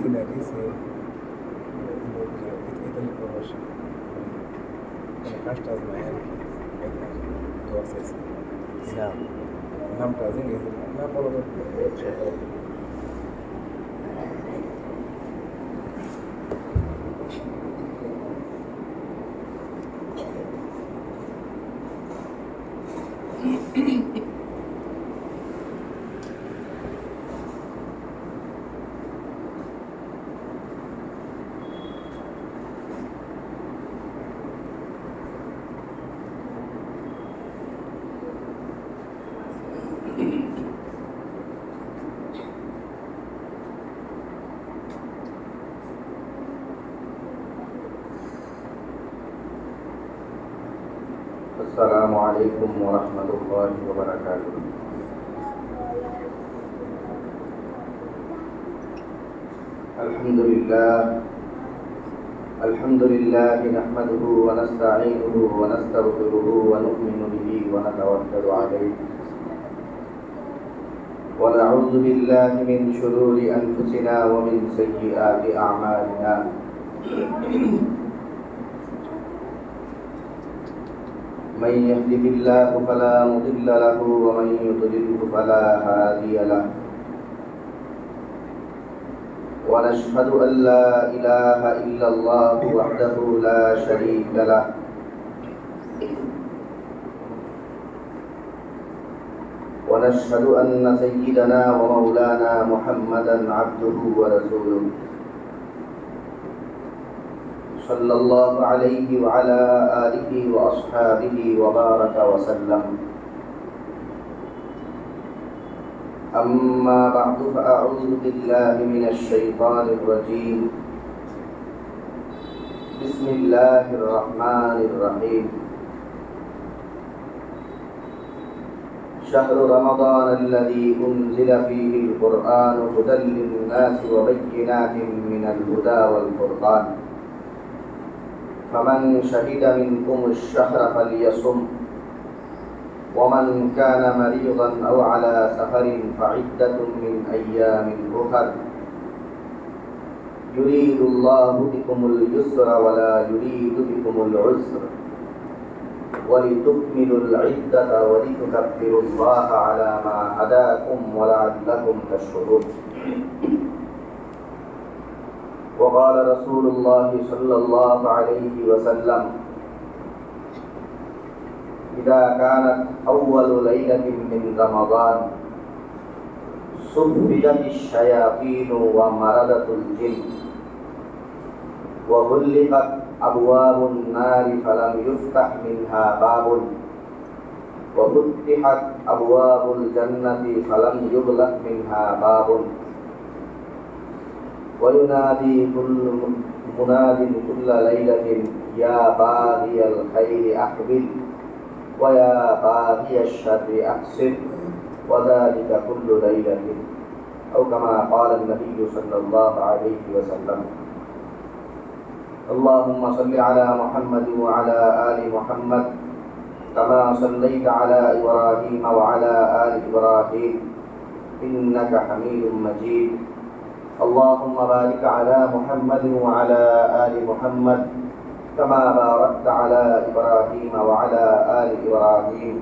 finalice Italy promotion. Hashtag Miami, do acesso. نعم. Não trazem isso, não falou السلام عليكم ورحمة الله وبركاته. الحمد لله نحمده ونستعينه ونستغفره ونؤمن به ونتوكل عليه ونعوذ بالله من شرور أنفسنا ومن سيئات أعمالنا. من يهده الله فلا مضل له ومن يضلله فلا هادي له. ونشهد أن لا إله إلا الله وحده لا شريك له. ونشهد أن سيدنا ومولانا محمدا عبده ورسوله صلى الله عليه وعلى آله وأصحابه وبارك وسلم. أما بعد فأعوذ بالله من الشيطان الرجيم. بسم الله الرحمن الرحيم. شهر رمضان الذي أنزل فيه القرآن هدى للناس وبينات من الهدى والفرقان. فمن شهد منكم الشهر فليصم. ومن كان مريضا أو على سفر فعدة من أيام أخر. يريد الله بكم اليسر ولا يريد بكم العسر ولتكملوا العدة ولتكبروا الله على ما هداكم ولعلكم تشكرون. وقال رسول الله صلى الله عليه وسلم: إذا كانت أول ليلة من رمضان صفدت الشياطين ومردت الجن وغلقت أبواب النار فلم يفتح منها باب وفتحت أبواب الجنة فلم يغلق منها باب وينادي كل مناد كل ليلة يا باغي الخير أقبل ويا باغي الشر أقصر وذلك كل ليلة أو كما قال النبي صلى الله عليه وسلم. اللهم صل على محمد وعلى آل محمد كما صليت على إبراهيم وعلى آل إبراهيم إنك حميد مجيد. اللهم بارك على محمد وعلى آل محمد كما باركت على إبراهيم وعلى آل إبراهيم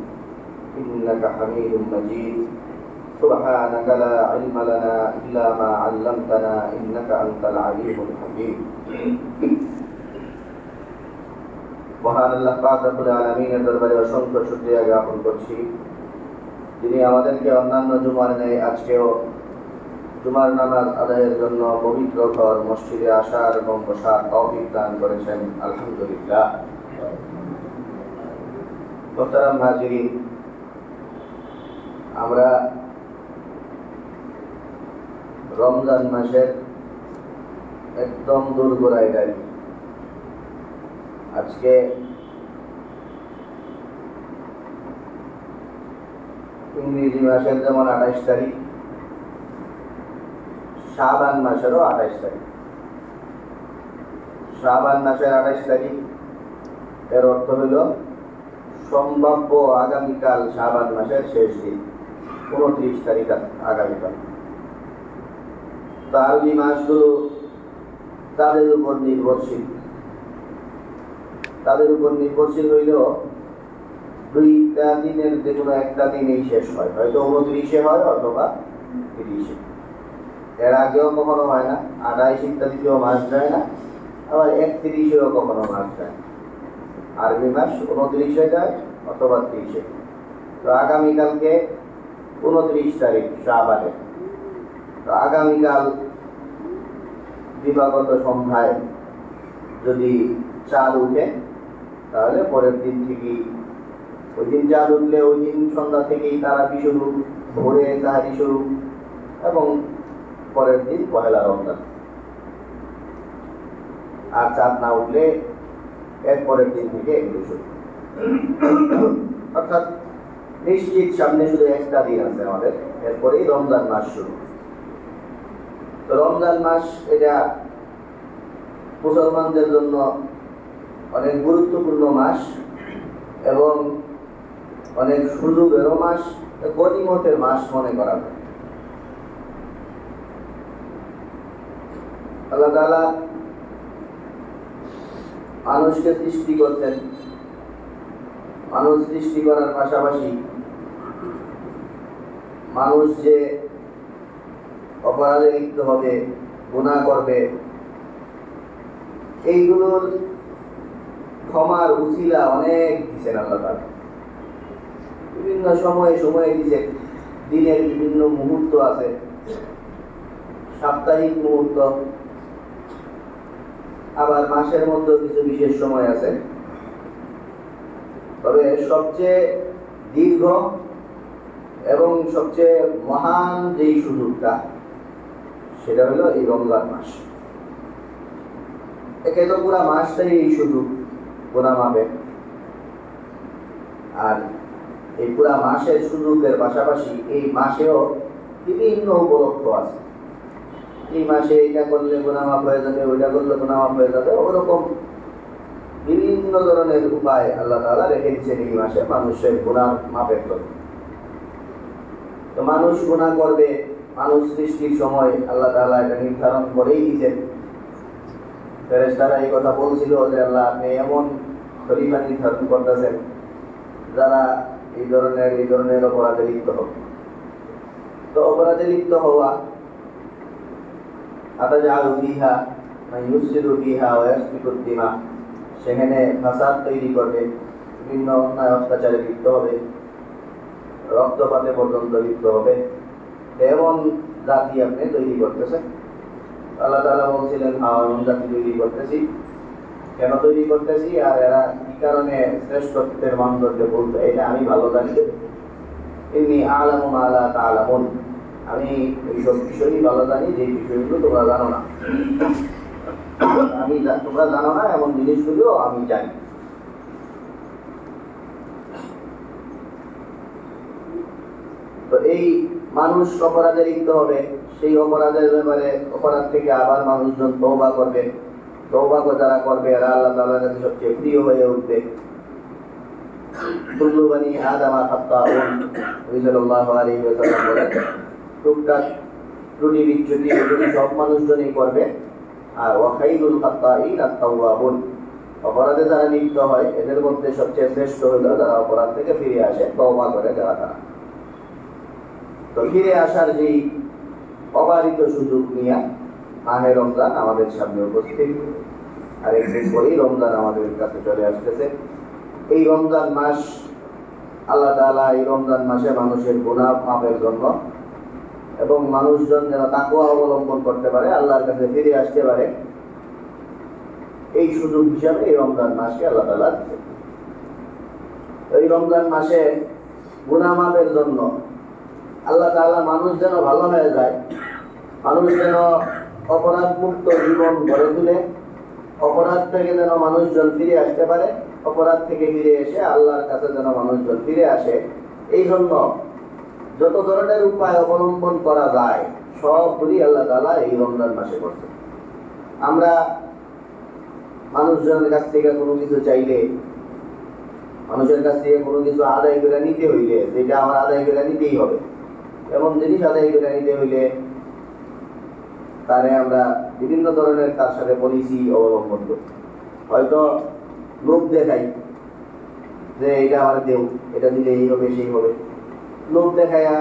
إنك حميد مجيد. سبحانك لا علم لنا إلا ما علمتنا إنك أنت العليم الحكيم. মহান আল্লাহ পাক রব্বুল আলামিনের দরবারে অসংখ্য শুকরিয়া জ্ঞাপন করছি, যিনি আমাদেরকে অন্যান্য জুমার ন্যায় আজকেও জুমার নামাজ আদায়ের জন্য পবিত্র ঘর মসজিদে আসার এবং বসার তৌফিক দান করেছেন। আলহামদুলিল্লাহ। মোহতারাম হাজিরিন, আমরা রমজান মাসের একদম দোরগোড়ায় দাঁড়িয়ে। আজকে ইংরেজি মাসের যেমন 28 তারিখ, শাবান মাসেরও 28 তারিখ। শাবান মাসের 28 তারিখ এর অর্থ হল সম্ভাব্য আগামীকাল শাবান মাসের শেষ দিন, 29 তারিখ আগামীকাল। তো আরবি মাসগুলো তাদের উপর নির্ভরশীল। তাদের উপর নির্ভরশীল হইলেও দুইটা দিনের যে কোনো একটা দিনেই শেষ হয়, হয়তো 29-এ হয় অথবা 30-এ। এর আগেও কখনো হয় না, 28 ইত্যাদিতেও মাস যায় না, আবার 31-এও কখনো মাস যায় না। আরবি মাস 29-এ যায় অথবা 30-এ। তো আগামীকালকে 29 তারিখ শাবানের। তো আগামীকাল দিবাগত সন্ধ্যায় যদি চাঁদ উঠে তাহলে পরের দিন থেকেই, ওই দিন চাঁদ উঠলে ওই দিন সন্ধ্যা থেকেই তারাবি শুরু, ভোরে তাহারি শুরু, এবং পরের দিন পহেলা রমজান। আর চাঁদ না উঠলে এর পরের দিন থেকে এগুলো শুরু। অর্থাৎ নিশ্চিত সামনে শুধু একটা দিন আছে আমাদের, এরপরেই রমজান মাস শুরু। তো রমজান মাস এটা মুসলমানদের জন্য অনেক গুরুত্বপূর্ণ মাস এবং অনেক সুযোগেরও মাস, গনিমতের মাস মনে করা হয়। আল্লাহ তাআলা মানুষকে সৃষ্টি করতেন। মানুষ সৃষ্টি করার পাশাপাশি মানুষ যে অপরাধে লিপ্ত হবে, গুনাহ করবে, এইগুলোর ক্ষমার উসিলা অনেক দিচ্ছেন আল্লাহ তাআলা। বিভিন্ন সময়ে সময়ে দিচ্ছেন। দিনের বিভিন্ন মুহূর্ত আছে, সাপ্তাহিক মুহূর্ত, আবার মাসের মধ্যে কিছু বিশেষ সময় আছে। তবে সবচেয়ে দীর্ঘ এবং সবচেয়ে মহান যেই সুযোগটা, সেটা হলো এই রমজান মাস। একে তো পুরা মাসটাই এই সুযোগ গুনাহ মাপের, আর এই পুরা মাসের সুযোগের পাশাপাশি এই মাসেও বিভিন্ন উপলক্ষ আছে। এই মাসে এটা করলে গুনাহ মাফ হয়ে যাবে, ওইটা করলে গুনাহ মাফ হয়ে যাবে, ওরকম বিভিন্ন ধরনের উপায় আল্লাহ তাআলা রেখে দিচ্ছেন এই মাসে মানুষের গুনাহ মাপের জন্য। তো মানুষ গুনাহ করবে, মানুষ সৃষ্টির সময় আল্লাহ তাআলা এটা নির্ধারণ করেই দিয়েছেন। ফেরেশতারা এই কথা বলছিল যে আল্লাহ আপনি এমন খলিফা নির্ধারণ করতেছেন যারা এই ধরনের অপরাধে লিপ্ত হবে। তো অপরাধে লিপ্ত হওয়া, আতাজালু ফিহা মান ইউফসিদু ফিহা ওয়া ইয়াসফিকুদ দিমা, সেখানে ফাসাদ তৈরি করবে, বিভিন্ন অন্যায় অত্যাচারে লিপ্ত হবে, রক্তপাতে পর্যন্ত লিপ্ত হবে, এমন জাতি আপনি তৈরি করতেছেন। আল্লাহ তাআলা বলছিলেন, হ্যাঁ এমন জাতি তৈরি করতেছি। কেন তৈরি করতেছি আর এরা কি কারণে শ্রেষ্ঠত্বের মানদণ্ডে বলতে, এটা আমি ভালো জানি। ইন্নী আ'লামু মা লা তা'লামুন, আমি এইসব বিষয়ই ভালো জানি যে বিষয়গুলো তোমরা জানো না। তোমরা জানো না এমন জিনিসগুলো আমি জানি। তো এই মানুষ অপরাধে লিপ্ত হবে, সেই অপরাধের ব্যাপারে, অপরাধ থেকে আবার মানুষজন তওবা করবে। তওবা যারা করবে এরা আল্লাহ তাআলার কাছে সবচেয়ে প্রিয় হয়ে উঠবে। কুল্লু বানি আদামা খাত্তাউন, নবী সাল্লাল্লাহু আলাইহি ওয়াসাল্লাম বলেন, টুকটাক ত্রুটি বিচ্যুতি সব মানুষজনই করবে। আর ওয়া খাইরুল খাত্তাইন আত-তাওয়াবুন, অপরাধে যারা লিপ্ত হয় এদের মধ্যে সবচেয়ে শ্রেষ্ঠ হলো যারা অপরাধ থেকে ফিরে আসে, তওবা করে যারা তারা। তো ফিরে আসার যেই অবারিত সুযোগ নিয়ে মাহে রমজান আমাদের সামনে উপস্থিত। আর একদিন পরেই রমজান আমাদের কাছে চলে আসতেছে। এই রমজান মাস আল্লাহ তাআলা এই রমজান মাসে মানুষের গুনাহ মাফের জন্য এবং মানুষজন যেন তাকওয়া অবলম্বন করতে পারে, আল্লাহর কাছে ফিরে আসতে পারে, এই সুযোগ হিসাবে এই রমজান মাসকে আল্লাহ তাআলা দিয়েছেন। এই রমজান মাসে গুনাহ মাফের জন্য আল্লাহ তাআলা মানুষ যেন ভালো হয়ে যায়, মানুষ যেন অপরাধ মুক্ত জীবন গড়ে তুলে, অপরাধ থেকে যেন মানুষজন ফিরে আসতে পারে, অপরাধ থেকে ফিরে এসে আল্লাহর কাছে যেন মানুষজন ফিরে আসে, এই জন্য যত ধরনের উপায় অবলম্বন করা যায় সবগুলি আল্লাহ তাআলা এই রমজান মাসে করছেন। আমরা মানুষজনের কাছ থেকে কোনো কিছু চাইলে, মানুষের কাছ থেকে কোনো কিছু আদায় করে নিতে হইলে, যেটা আমার আদায় করে নিতেই হবে, এমন জিনিস আদায় করে নিতে হইলে তারে আমরা বিভিন্ন ধরনের তার সাথে পলিসি অবলম্বন করি। হয়তো লোক দেখাই যে এটা আমার দেও, এটা দিলে এই হবে সেই হবে। লোক দেখাইয়া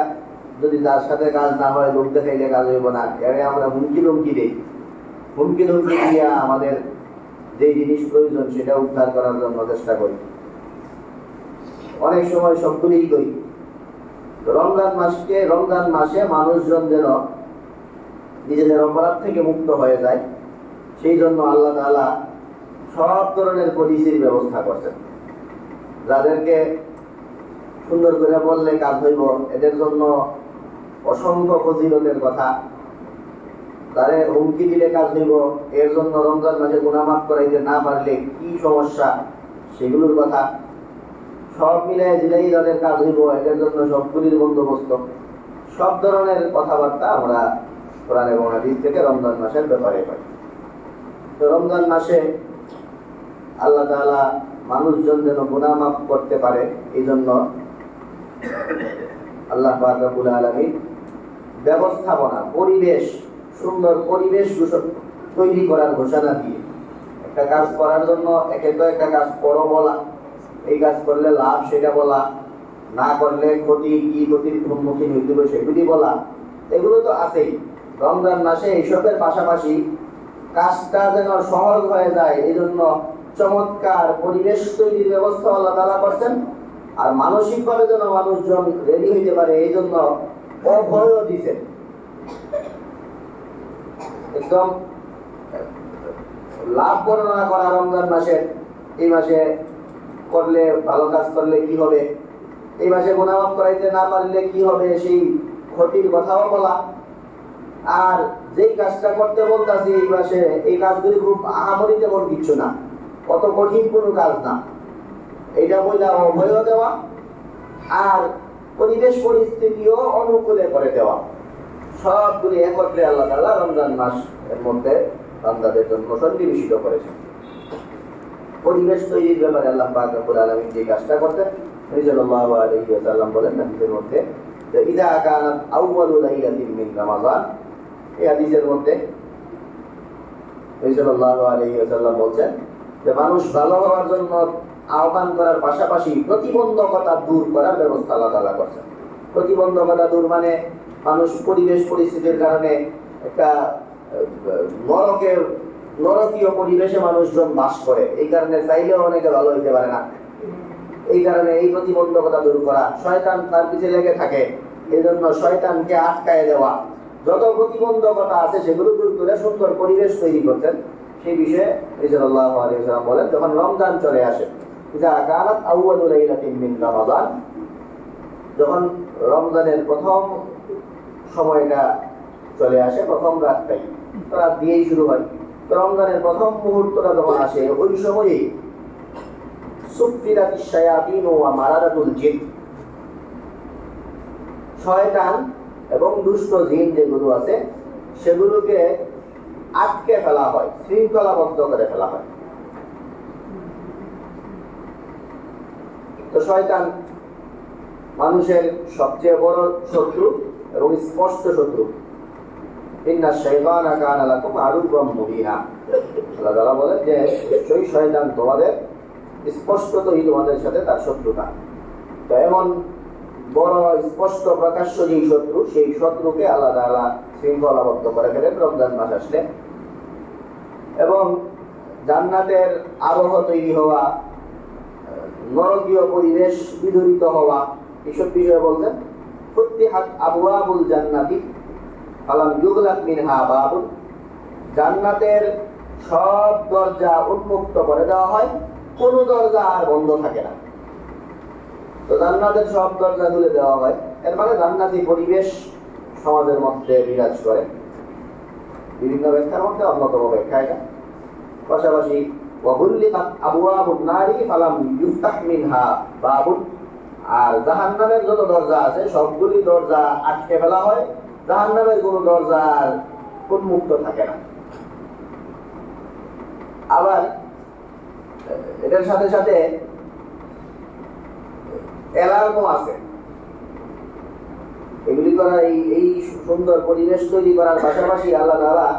যদি তার সাথে কাজ না হয়, লোক দেখাইলে কাজ হইব না, এর আমরা হুমকি ধমকি দেই। হুমকি ধমকি দিয়া আমাদের যে জিনিস প্রয়োজন সেটা উদ্ধার করার জন্য চেষ্টা করি। অনেক সময় সবগুলিই করি। রমজান মাসে মানুষজন যেন নিজেদের অপরাধ থেকে মুক্ত হয়ে যায়, সেই জন্য আল্লাহ তাআলা সব ধরনের পলিসির ব্যবস্থা করছেন। যাদেরকে সুন্দর করে বললে কাজ হইব, এদের জন্য অসংখ্য ফজিলতের কথা। তারে হুমকি দিলে কাজ হইব, এর জন্য রমজান মাসে গুনাহ মাফ করাইতে না পারলে কি সমস্যা, সেগুলোর কথা। সব মিলাই দিলেই যাদের কাজ হইব, এদের জন্য সবগুলির বন্দোবস্ত। সব ধরনের কথাবার্তা আমরা কোরআন এবং হাদিস থেকে রমজান মাসের ব্যাপারে পাই। তো রমজান মাসে আল্লাহ তাআলা মানুষজন যেন গুনাহ মাফ করতে পারে, এই জন্য আল্লাহ পাক রব্বুল আলামিন ব্যবস্থাপনা, পরিবেশ, সুন্দর পরিবেশ তৈরি করার ঘোষণা দিয়ে একটা কাজ করার জন্য একে তো একটা কাজ করো বলা, এই কাজ করলে লাভ সেটা বলা, না করলে ক্ষতি, কি ক্ষতির সম্মুখীন হইতে হবে সেগুলি বলা, এগুলো তো আছেই। রমজান মাসে এইসবের পাশাপাশি কাজটা যেন সহজ হয়ে যায়, এই জন্য চমৎকার পরিবেশ তৈরির ব্যবস্থা আল্লাহ তাআলা করছেন। আর মানসিকভাবে যেন মানুষজন রেডি হইতে পারে, এই জন্য অভয়ও দিচ্ছেন। একদম লাভ বর্ণনা করা রমজান মাসে, এই মাসে করলে ভালো কাজ করলে কি হবে, এই মাসে গুনাহ মাফ করাইতে না পারলে কি হবে, সেই ক্ষতির কথাও বলা। আর যেই কাজটা করতে বলতাছি এই মাসে, এই কাজগুলি খুব আহামরি তেমন কিছু না, কত কঠিন কোনো কাজ না, এইটা বইলা অভয় দেওয়া আর পরিবেশ পরিস্থিতিও অনুকূলে করে দেওয়া, সবগুলি একত্রে আল্লাহ তাআলা রমজান মাস এর মধ্যে বান্দাদের জন্য সন্নিবেশিত করেছেন। পরিবেশ তৈরির ব্যাপারে আল্লাহ পাক রব্বুল আলামিন যে কাজটা করতেন, নবী সাল্লাল্লাহু আলাইহি ওয়াসাল্লাম বলেন হাদিসের মধ্যে, যে ইযা কানাত আউয়ালু লাইলাতিন মিন রমাযান, এই হাদিসের মধ্যে নবী সাল্লাল্লাহু আলাইহি ওয়াসাল্লাম বলেন যে মানুষ ভালো হওয়ার জন্য আহ্বান করার পাশাপাশি প্রতিবন্ধকতা দূর করার ব্যবস্থা আল্লাহ তাআলা করেছেন। প্রতিবন্ধকতা দূর মানে মানুষ পরিবেশ পরিস্থিতির কারণে একটা নরকীয় পরিবেশে মানুষজন বাস করে, এই কারণে চাইলেও অনেকে ভালো হইতে পারে না। এই কারণে এই প্রতিবন্ধকতা দূর করা, শয়তান তার পিছে লেগে থাকে, এই জন্য শয়তানকে আটকায় দেওয়া, যত প্রতিবন্ধকতা আছে সেগুলো দূর করে সুন্দর পরিবেশ তৈরি করতেন। সেই বিষয়ে নবী সাল্লাল্লাহু আলাইহি ওয়াসাল্লাম বলেন, যখন রমজান চলে আসে, ইযা কানাত আউয়ালু লাইলাতিন মিন রমাযান, যখন রমজানের প্রথম সময়টা চলে আসে, প্রথম রাতটাই, রাত দিয়েই শুরু হয়, তো রমজানের প্রথম মুহূর্তটা যখন আসে, ওই সময়ই সুফিরাতিশ শায়াতিন ওয়া মারাদাতুল জিন, শয়তান এবং দুষ্ট জিন যেগুলো আছে সেগুলোকে আটকে ফেলা হয়, শৃঙ্খলাবদ্ধ করে ফেলা হয়। তো শয়তান মানুষের সবচেয়ে বড় শত্রু এবং স্পষ্ট শত্রু। ইন্না শাইতানা কানা লাকুম আদুওয়াম মুবিনা, আল্লাহ তাআলা বলেন যে নিশ্চয়ই শয়তান তোমাদের স্পষ্টতই তোমাদের সাথে তার শত্রুতা। তো এমন বড় স্পষ্ট প্রকাশ্য যেই শত্রু, সেই শত্রুকে আল্লাহ তাআলা শৃঙ্খলাবদ্ধ করে ফেলেন রমজান মাস আসলে। এবং জান্নাতের আবহ তৈরি হওয়া, নরকীয় পরিবেশ বিদরিত হওয়া, এসব বিষয়ে বলছেন ফুতিহাত আবওয়াবুল জান্নাতি ফালাম ইউগলাক মিনহা বাবুন, জান্নাতের সব দরজা উন্মুক্ত করে দেওয়া হয়, কোনো দরজা আর বন্ধ থাকে না। তো জান্নাতের সব দরজা খুলে দেওয়া হয়, এর মানে জান্নাতি পরিবেশ সমাজের মধ্যে বিরাজ করে। বিভিন্ন ব্যাখ্যার মধ্যে অন্যতম ব্যাখ্যা এটা। পাশাপাশি ওয়াগুল্লিকাত আবওয়াবুন নারি ফালাম ইফতাহ মিনহা বাবুন, আর জাহান্নামের যত দরজা আছে সবগুলি দরজা আটকে ফেলা হয়, জাহান্নামের কোনো দরজা আর উন্মুক্ত থাকে না। আবার এটার সাথে সাথে অ্যালার্মও আছে, এগুলি করা, এই সুন্দর পরিবেশ তৈরি করার পাশাপাশি আল্লাহ তাআলা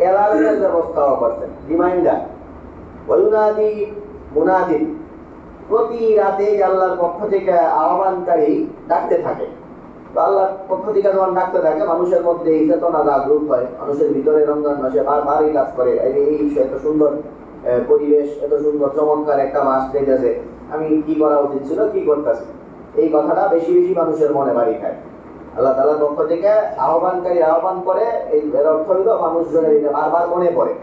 অ্যালার্মের ব্যবস্থাও করছেন, রিমাইন্ডার। ওয়ায়ুনাদি মুনাদিন, প্রতি রাতে আল্লাহর পক্ষ থেকে আহ্বানকারী ডাকতে থাকে। তো আল্লাহর পক্ষ থেকে যখন ডাকতে থাকে, মানুষের মধ্যে এই চেতনা জাগ্রত হয়, মানুষের ভিতরে রমজান মাসে বারবার কাজ করে, এই এত সুন্দর পরিবেশ, এত সুন্দর চমৎকার একটা মাস দেখেছে, আমি কি করা উচিত ছিল, কি করতেছি, এই কথাটা বেশি বেশি মানুষের মনে বাড়ি খায়। আল্লাহ তাআলার পক্ষ থেকে আহ্বানকারী আহ্বান করে, এর অর্থ হলো মানুষজনের এটা বারবার মনে পড়ে।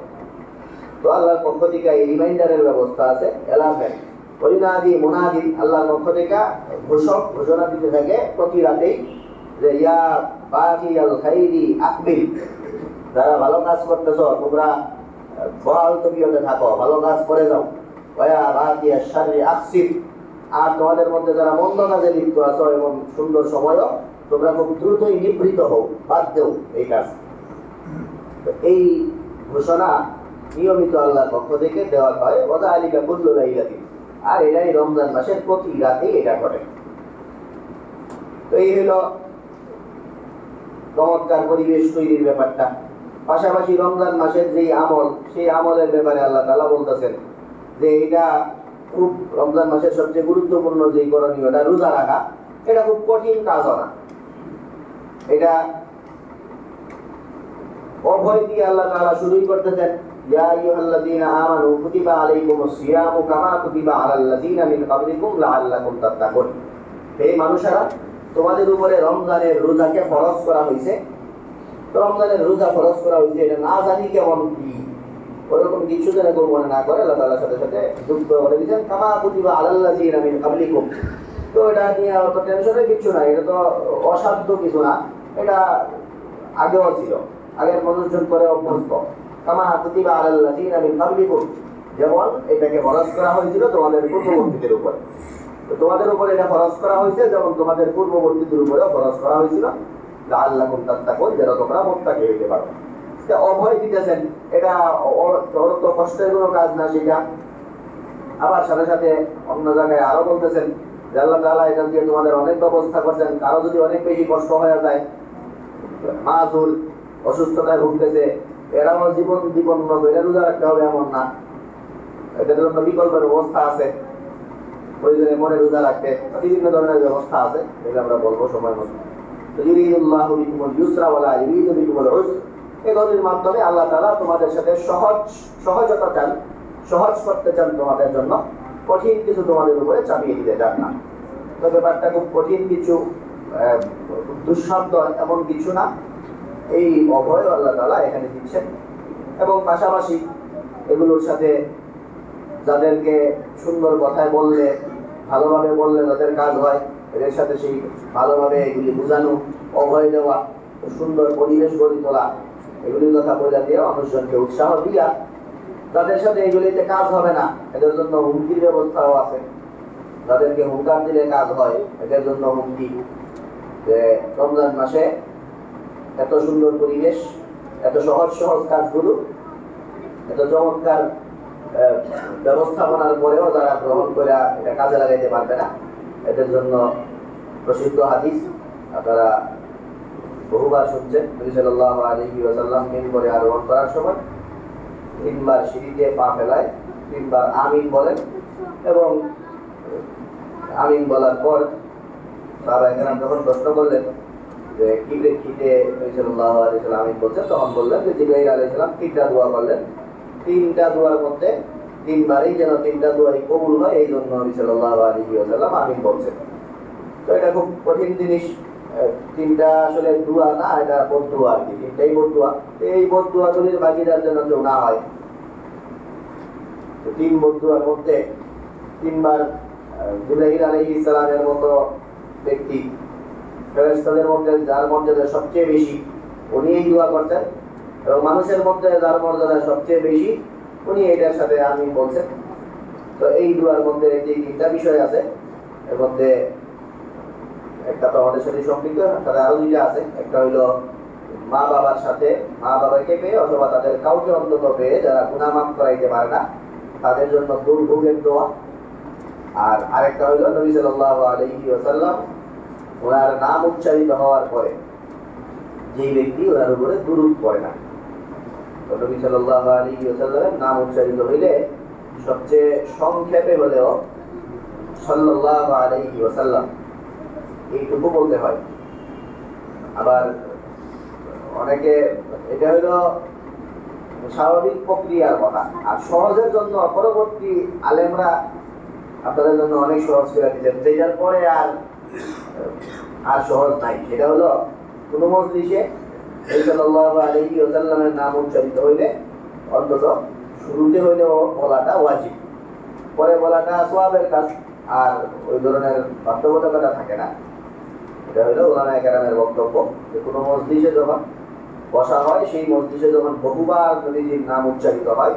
তো আল্লাহর পক্ষ থেকে এই রিমাইন্ডারের ব্যবস্থা আছে, অ্যালার্মের। ওয়ায়ুনাদি মুনাদিন, আল্লাহর পক্ষ থেকে ঘোষক ঘোষণা দিতে থাকে প্রতি রাতেই যে ইয়া বাগিয়াল খাইরি আকবিল, যারা ভালো কাজ করতেছ তোমরা বহাল তবিয়তে থাকো, ভালো কাজ করে যাও। ওয়া বাগিয়াশ শাররি আকসির, আর তোমাদের মধ্যে যারা মন্দ কাজে লিপ্ত আছো এবং সুন্দর সময়ও, তোমরা খুব দ্রুতই নিবৃত হও, বাদ দেও এই কাজ। এই ঘোষণা নিয়মিত আল্লাহর পক্ষ থেকে দেওয়া হয়। ওদা আলিকা কুল্লু লাইলাতিন, আর এটাই রমজান মাসের প্রতি রাতেই এটা ঘটে। তো এই হলো চমৎকার পরিবেশ তৈরির ব্যাপারটা। পাশাপাশি রমজান মাসের যেই আমল, সেই আমলের ব্যাপারে আল্লাহ তাআলা বলতেছেন যে এটা খুব, রমজান মাসের সবচেয়ে গুরুত্বপূর্ণ যে করণীয়, এটা রোজা রাখা। এটা খুব কঠিন কাজ না, এটা অভয় দিয়ে আল্লাহ তাআলা শুরুই করতেছেন। ইয়া আইয়ুহাল্লাযীনা আমানু কুতিবা আলাইকুমুস সিয়ামু কামা কুতিবা আলাল্লাযীনা মিন ক্বাবলিকুম লাআল্লাকুম তাত্তাকুন। হে মানুষেরা, তোমাদের উপরে রমজানের রোজাকে ফরজ করা হয়েছে। তো রমজানের রোজা ফরজ করা হয়েছে, এটা না জানি কেমন কি, ওরকম কিছু যেন কেউ মনে না করে, আল্লাহ তাআলার সাথে সাথে যুক্ত করে দিয়েছেন কামা কুতিবা আলাল্লাযীনা মিন ক্বাবলিকুম। তো এটা নিয়ে অত টেনশনের কিছু না, এটা তো অসাধ্য কিছু না, এটা আগেও ছিল, আগের মানুষজন করে অভ্যস্ত। কামা কুতিবা আলাল্লাযীনা মিন ক্বাবলিকুম, যেমন এটাকে ফরজ করা হয়েছিল তোমাদের পূর্ববর্তীদের উপরে। তো তোমাদের উপরে এটা ফরজ করা হয়েছে, যেমন তোমাদের পূর্ববর্তীদের উপরেও ফরজ করা হয়েছিল, লাআল্লাকুম তাত্তাকুন, যেন তোমরা মুত্তাকি হইতে পারো। এটা অভয় দিতেছেন, এটা অত কষ্টের কোনো কাজ না সেটা। আবার সাথে সাথে অন্য জায়গায় আরো বলতেছেন যে আল্লাহ তাআলা এটা দিয়ে তোমাদের অনেক ব্যবস্থা করছেন। কারো যদি অনেক বেশি কষ্ট হয়ে যায়, মাযুর, অসুস্থতায় ভুগতেছে, এরাও জীবন বিপন্ন করে রোজা রাখতে হবে এমন না, এদের জন্য বিকল্পের ব্যবস্থা আছে, প্রয়োজনে মনে রোজা রাখতে বিভিন্ন ধরনের ব্যবস্থা আছে, এগুলো আমরা বলবো সময় মতো। ইউরিদুল্লাহু বিকুমুল ইউসরা ওয়া লা ইউরিদু বিকুমুল উসর, এগুলোর মাধ্যমে আল্লাহ তাআলা তোমাদের সাথে সহজতা চান, সহজ করতে চান তোমাদের জন্য, কঠিন কিছু তোমাদের উপরে চাপিয়ে দিতে চান না। তো ব্যাপারটা খুব কঠিন কিছু, দুঃসাধ্য এমন কিছু না, এই অভয় আল্লাহ তাআলা এখানে দিচ্ছেন। এবং পাশাপাশি এগুলোর সাথে যাদেরকে সুন্দর কথায় বললে, ভালোভাবে বললে যাদের কাজ হয়, এদের সাথে সেই ভালোভাবে এগুলি বোঝানো, অভয় দেওয়া, সুন্দর পরিবেশ গড়ে তোলা, এগুলির কথা বলে দিয়ে মানুষজনকে উৎসাহ দিয়া, তাদের সাথে এগুলিতে কাজ হবে না এদের জন্য হুমকির ব্যবস্থাও আছে। যাদেরকে হুঙ্কার দিলে কাজ হয়, এদের জন্য হুমকি যে রমজান মাসে এত সুন্দর পরিবেশ, এত সহজ সহজ কাজগুলো, এত চমৎকার ব্যবস্থাপনার পরেও যারা গ্রহণ করে এটা কাজে লাগাইতে পারবে না, এদের জন্য প্রসিদ্ধ হাদিস আপনারা বহুবার শুনছেন। নবী সাল্লাল্লাহু আলাইহি ওয়াসাল্লাম মিম্বরে আরোহণ করার সময় 3 বার সিঁড়িতে পা ফেলায়, 3 বার আমিন বলেন, এবং আমিন বলার পর সাহাবায়ে কেরাম যখন প্রশ্ন করলেন যে কি প্রেক্ষিতে নবী সাল্লাল্লাহু আলাইহি ওয়াসাল্লাম আমিন বলছেন, তখন বললেন যে জিবরাইল আলাইহিস সালাম 3টা দোয়া করলেন, 3টা দোয়ার মধ্যে 3 বারই যেন 3টা দোয়াই কবুল হয়, এই জন্য নবী সাল্লাল্লাহু আলাইহি ওয়াসাল্লাম আমিন বলছেন। তো এটা খুব কঠিন জিনিস, 3টা আসলে দোয়া না, এটা বদদোয়া আর কি, 3টাই বদদোয়া। এই বদদোয়াগুলির ভাগীদার যেন কেউ না হয়। তো 3 বদদোয়ার মধ্যে 3 বার জিবরাইল আলাইহিস সালামের মতো ব্যক্তি, ফেরেশতাদের মধ্যে যার মর্যাদা সবচেয়ে বেশি, উনি এই দোয়া করতেন, এবং মানুষের মধ্যে যার মর্যাদা সবচেয়ে বেশি, উনি এটার সাথে আমিন বলছেন। তো এই দোয়ার মধ্যে যে 3টা বিষয় আছে, এর মধ্যে একটা তো আমাদের সাথে সম্পৃক্ত, তাদের আরো 2টা আছে। একটা হইলো মা বাবার সাথে, মা বাবাকে পেয়ে অথবা তাদের কাউকে অন্তত পেয়ে যারা গুনাহ মাফ করাইতে পারে না, তাদের জন্য দুর্ভোগের দোয়া। আর আরেকটা হইলো নবী সাল্লাল্লাহু আলাইহি ওয়াসাল্লাম ওনার নাম উচ্চারিত হওয়ার পরে যেই ব্যক্তি ওনার উপরে দুরূদ পড়ে না, নবী সাল্লাল্লাহু আলাইহি ওয়াসাল্লামের নাম উচ্চারিত হইলে সবচেয়ে সংক্ষেপে হলেও সাল্লাল্লাহু আলাইহি ওয়াসাল্লাম এইটুকু বলতে হয়। আবার অনেকে এটা হলো স্বাভাবিক প্রক্রিয়ার কথা, আর সহজের জন্য পরবর্তী আলেমরা আপনাদের জন্য অনেক সহজ করে দিচ্ছেন, যেটার পরে আর সহজ নাই। সেটা হলো কোন মজলিসে সাল্লাল্লাহু আলাইহি ওয়াসাল্লামের নাম উচ্চারিত হইলে অন্তত শুরুতে হইলেও বলাটা ওয়াজিব, পরে বলাটা সওয়াবের কাজ, আর ওই ধরনের বাধ্যবাধকতা থাকে না। এটা হলো উলামায়ে কেরামের বক্তব্য যে কোনো মজলিসে যখন বসা হয়, সেই মজলিসে যখন বহুবার নবীজির নাম উচ্চারিত হয়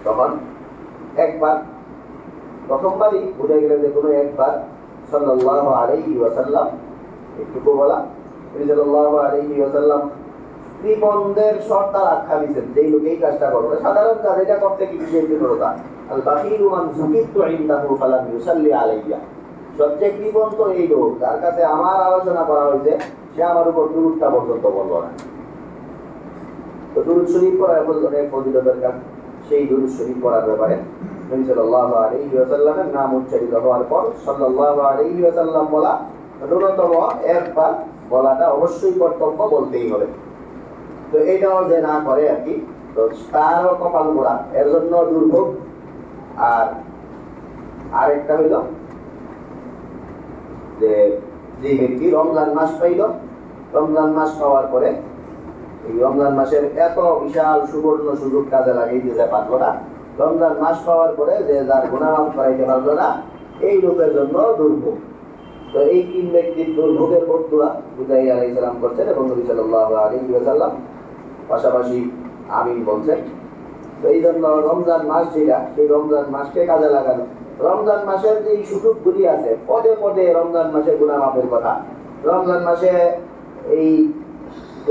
তখন একবার, প্রথমবারই বুঝে গেলে যে কোনো একবার সাল্লাল্লাহু আলাইহি ওয়াসাল্লাম একটুকু বলা। নবী সাল্লাল্লাহু আলাইহি ওয়াসাল্লাম কৃপণদের সর্দার আখ্যা দিয়েছেন, যেই লোক এই কাজটা করবে। সাধারণ কাজ এটা করতে কি বিশেষ বিরোধা, আল বাখিলু মান যুকিতু ইনদাহু ফালাম ইউসাল্লি আলাইয়া। সবচেয়ে কৃপণ তো এই লোক যার কাছে আমার আলোচনা করা হয়েছে, সে আমার উপর দুরূদটা পর্যন্ত বলল না। তো দুরূদ শরীফ পড়া অনেক ফজিলতের কাজ। সেই দুরূদ শরীফ পড়ার ব্যাপারে নবী সাল্লাল্লাহু আলাইহি ওয়াসাল্লামের নাম উচ্চারিত হওয়ার পর সাল্লাল্লাহু আলাইহি ওয়াসাল্লাম বলা, ন্যূনতম একবার বলাটা অবশ্যই কর্তব্য, বলতেই হবে। তো এটাও যে না করে আর কি, তো তারও কপাল পোড়া, এর জন্য দুর্ভোগ। আর আরেকটা হইল যে ব্যক্তি রমজান মাস পাইল, রমজান মাস পাওয়ার পরে এই রমজান মাসের এত বিশাল সুবর্ণ সুযোগ কাজে লাগিয়ে দিতে পারলো না, রমজান মাস পাওয়ার পরে যে যার গুনাহ মাফ করাইতে পারলো না, এই লোকের জন্য দুর্ভোগ। তো এই তিন ব্যক্তির দুর্ভোগের বদুয়া বুঝাই আলাইহিস সালাম করছেন এবং নবী সাল্লাল্লাহু আলাইহি ওয়াসাল্লাম পাশাপাশি আমিন বলছেন। তো এই জন্য রমজান মাস যেটা, সেই রমজান মাসকে কাজে লাগানো। রমজান মাসের যে সুযোগগুলি আছে, পদে পদে রমজান মাসে গুনাহ মাফের কথা। রমজান মাসে এই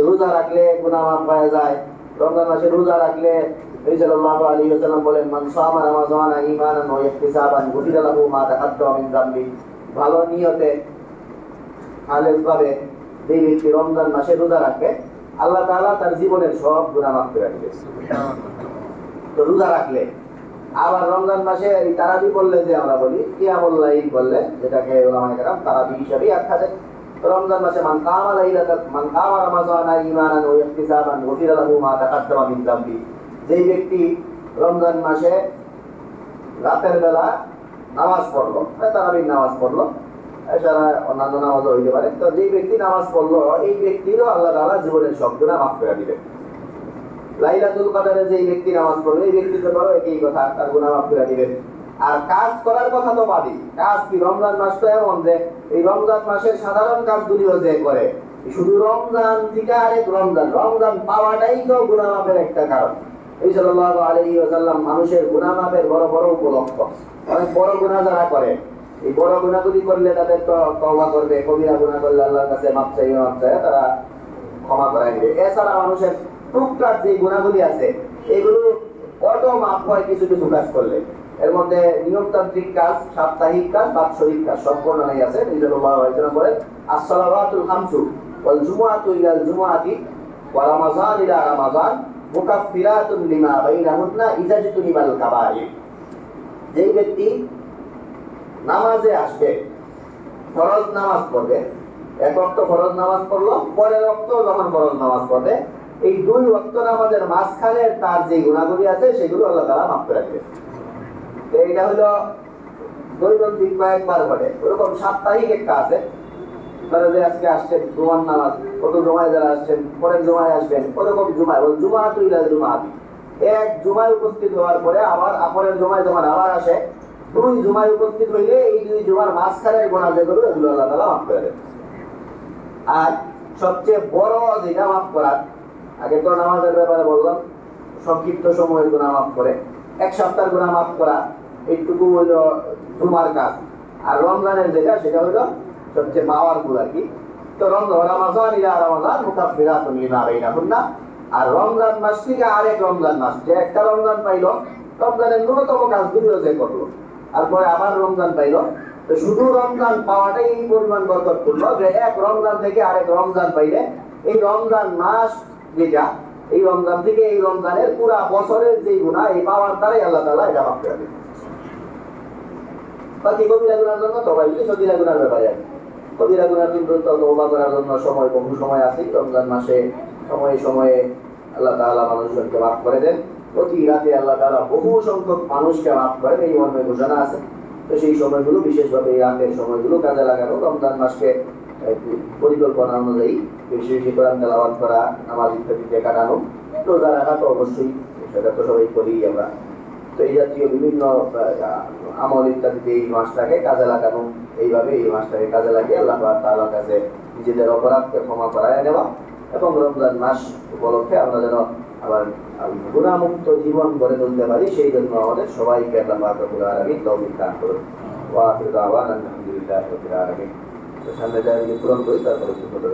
রোজা রাখলে গুনাহ মাফ পাওয়া যায়। রমজান মাসে রোজা রাখলে নবী সাল্লাল্লাহু আলাইহি ওয়াসাল্লাম বলেন, মান সামা রমাযানা ঈমানান ওয়া ইহতিসাবান গুফিরা লাহু মা তাকাদ্দামা মিন যামবি। ভালো নিয়তে খালেস ভাবে যে ব্যক্তি রমজান মাসে রোজা রাখবে, আল্লাহ তাআলা তার জীবনের সব গুনাহ মাফ করে দিবেন। তো রোজা রাখলে আবার রমজান মাসে এই তারাবি করলে, যে আমরা বলি কিয়ামুল লাইল করলে, যেটাকে উলামায়ে কেরাম তারাবি হিসেবে আখ্যা দেন। রমজান মাসে মান কামা রমাযানা ঈমানান ওয়া ইহতিসাবান গুফিরা লাহু মা তাকাদ্দামা মিন যামবি। যেই ব্যক্তি রমজান মাসে রাতের বেলা নামাজ পড়লো, তারাবির নামাজ পড়লো, এছাড়া অন্যান্য নামাজও হইতে পারে। তো যেই ব্যক্তি নামাজ পড়লো, এই ব্যক্তিরও আল্লাহ তাআলা জীবনের সব গুনাহ মাফ করে দিবেন। লাইলাতুল কদরে যেই ব্যক্তি নামাজ পড়লো, এই ব্যক্তির ব্যাপারেও একই কথা, তার গুনাহ মাফ করে দিবেন। আর কাজ করার কথা তো বাদই, কাজ কি, রমজান মাস তো এমন যে এই রমজান মাসের সাধারণ কাজগুলিও যে করে, শুধু রমজান থেকে আরেক রমজান পাওয়াটাই তো গুনাহ মাফের একটা কারণ। নবী সাল্লাল্লাহু আলাইহি ওয়াসাল্লাম মানুষের গুনাহ মাফের বড় বড় উপলক্ষ, অনেক বড় গুনাহ যারা করে, এই বড় গুনাহগুলি করলে তাদের তো তওবা করবে, কবিরা গুনাহ করলে আল্লাহর কাছে মাফ চাইবে, তারা ক্ষমা করে দিবে। এছাড়া মানুষের টুকটাক যে গুনাহগুলি আছে, এগুলো অটো মাফ হয় কিছু কিছু কাজ করলে। এর মধ্যে নিয়মতান্ত্রিক কাজ, সাপ্তাহিক কাজ, বাৎসরিক কাজ সব বর্ণনাই আছে। নবী সাল্লাল্লাহু আলাইহি ওয়াসাল্লাম বলেন, as-সালাওয়াতুল খামসু ওয়াল জুমআতু ইলাল জুমআতি ওয়া রমাযান ইলা রমাযান মুকাফফিরাতুন লিমা বাইনাহুন্না ইযা জিতুনিবাল কাবাইর। যেই ব্যক্তি নামাজে আসবে, ফরজ নামাজ পড়বে, এক ওয়াক্ত ফরজ নামাজ পড়লো, পরের ওয়াক্ত যখন ফরজ নামাজ পড়বে, এই দুই ওয়াক্ত নামাজের মাঝখানে তার যে গুনাহগুলি আছে সেগুলো আল্লাহ তাআলা মাফ করে দিবেন। তো এটা হলো দৈনন্দিন কয়েকবার ঘটে। ওরকম সাপ্তাহিক একটা আছে, ধরো যে আজকে আসছেন জুমার নামাজ, কত জুমায় যারা আসছেন, পরের জুমায় আসবেন, ওরকম জুমায় বল জুমাতু ইলাল জুমাতি, এক জুমায় উপস্থিত হওয়ার পরে আবার পরের জুমায় যখন আবার আসে, দুই জুমায় উপস্থিত হইলে এই দুই জুমার মাঝখানের গুনাহ যেগুলো, এগুলো আল্লাহ তাআলা মাফ করে দেন। আর সবচেয়ে বড় যেটা মাফ করার, আগে তো নামাজের ব্যাপারে বললাম সংক্ষিপ্ত সময়ের গুনাহ মাফ করে, এক সপ্তাহের গুনাহ মাফ করা, এইটুকু হইল জুমার কাজ। আর রমজানের যেটা, সেটা হইল সবচেয়ে পাওয়ারফুল আর কি। তো রমাযান ইলা রমাযান মুকাফফিরাতুন লিমা বাইনাহুন্না। আর রমজান মাস থেকে আরেক রমজান মাস, যে একটা রমজান পাইলো, রমজানের ন্যূনতম কাজগুলিও যে করলো, আর পরে আবার রমজান পাইলো, তো শুধু রমজান পাওয়াটাই এই পরিমাণ বরকতপূর্ণ যে এক রমজান থেকে আরেক রমজান পাইলে এই রমজান মাস যেটা, এই রমজান থেকে এই রমজানের পুরা বছরের যে গুনাহ এই পাওয়ার দ্বারাই আল্লাহ তাআলা এটা মাফ করে দেন। বাকি কবিরা গুনার জন্য তবে সগীরা গুনার ব্যাপারে আছে। কবিরা গুনার জন্য তওবা করার জন্য বহু সময় আছে। রমজান মাসে সময়ে সময়ে আল্লাহ তাআলা মানুষকে মাফ করে দেন। প্রতি রাতে আল্লাহ তাআলা বহু সংখ্যক মানুষকে মাফ করেন, এই মর্মে ঘোষণা আছে। তো সেই সময়গুলো বিশেষভাবে এই রাতের সময়গুলো কাজে লাগানো, রমজান মাসকে পরিকল্পনা অনুযায়ী বেশি বেশি কোরআন তেলাওয়াত করা, নামাজ ইত্যাদিতে কাটানো, রোজা রাখা তো অবশ্যই, সেটা তো সবাই করি আমরা। তো এই জাতীয় বিভিন্ন আমল ইত্যাদিতে এই মাসটাকে কাজে লাগানো, এইভাবে এই মাসটাকে কাজে লাগিয়ে আল্লাহ তাআলার কাছে নিজেদের অপরাধকে ক্ষমা করায় নেওয়া এবং রমজান মাস উপলক্ষে আমরা যেন আবার গুনাহমুক্ত জীবন গড়ে তুলতে পারি, সেই জন্য আমাদের সবাইকে আল্লাহ পাক রব্বুল আলামিন তৌফিক দান করুন। ওয়া আখিরু দাওয়ানা আলহামদুলিল্লাহি রাব্বিল আলামিন। সামনে যাই পূরণ করি, তারপরে শুরু করতে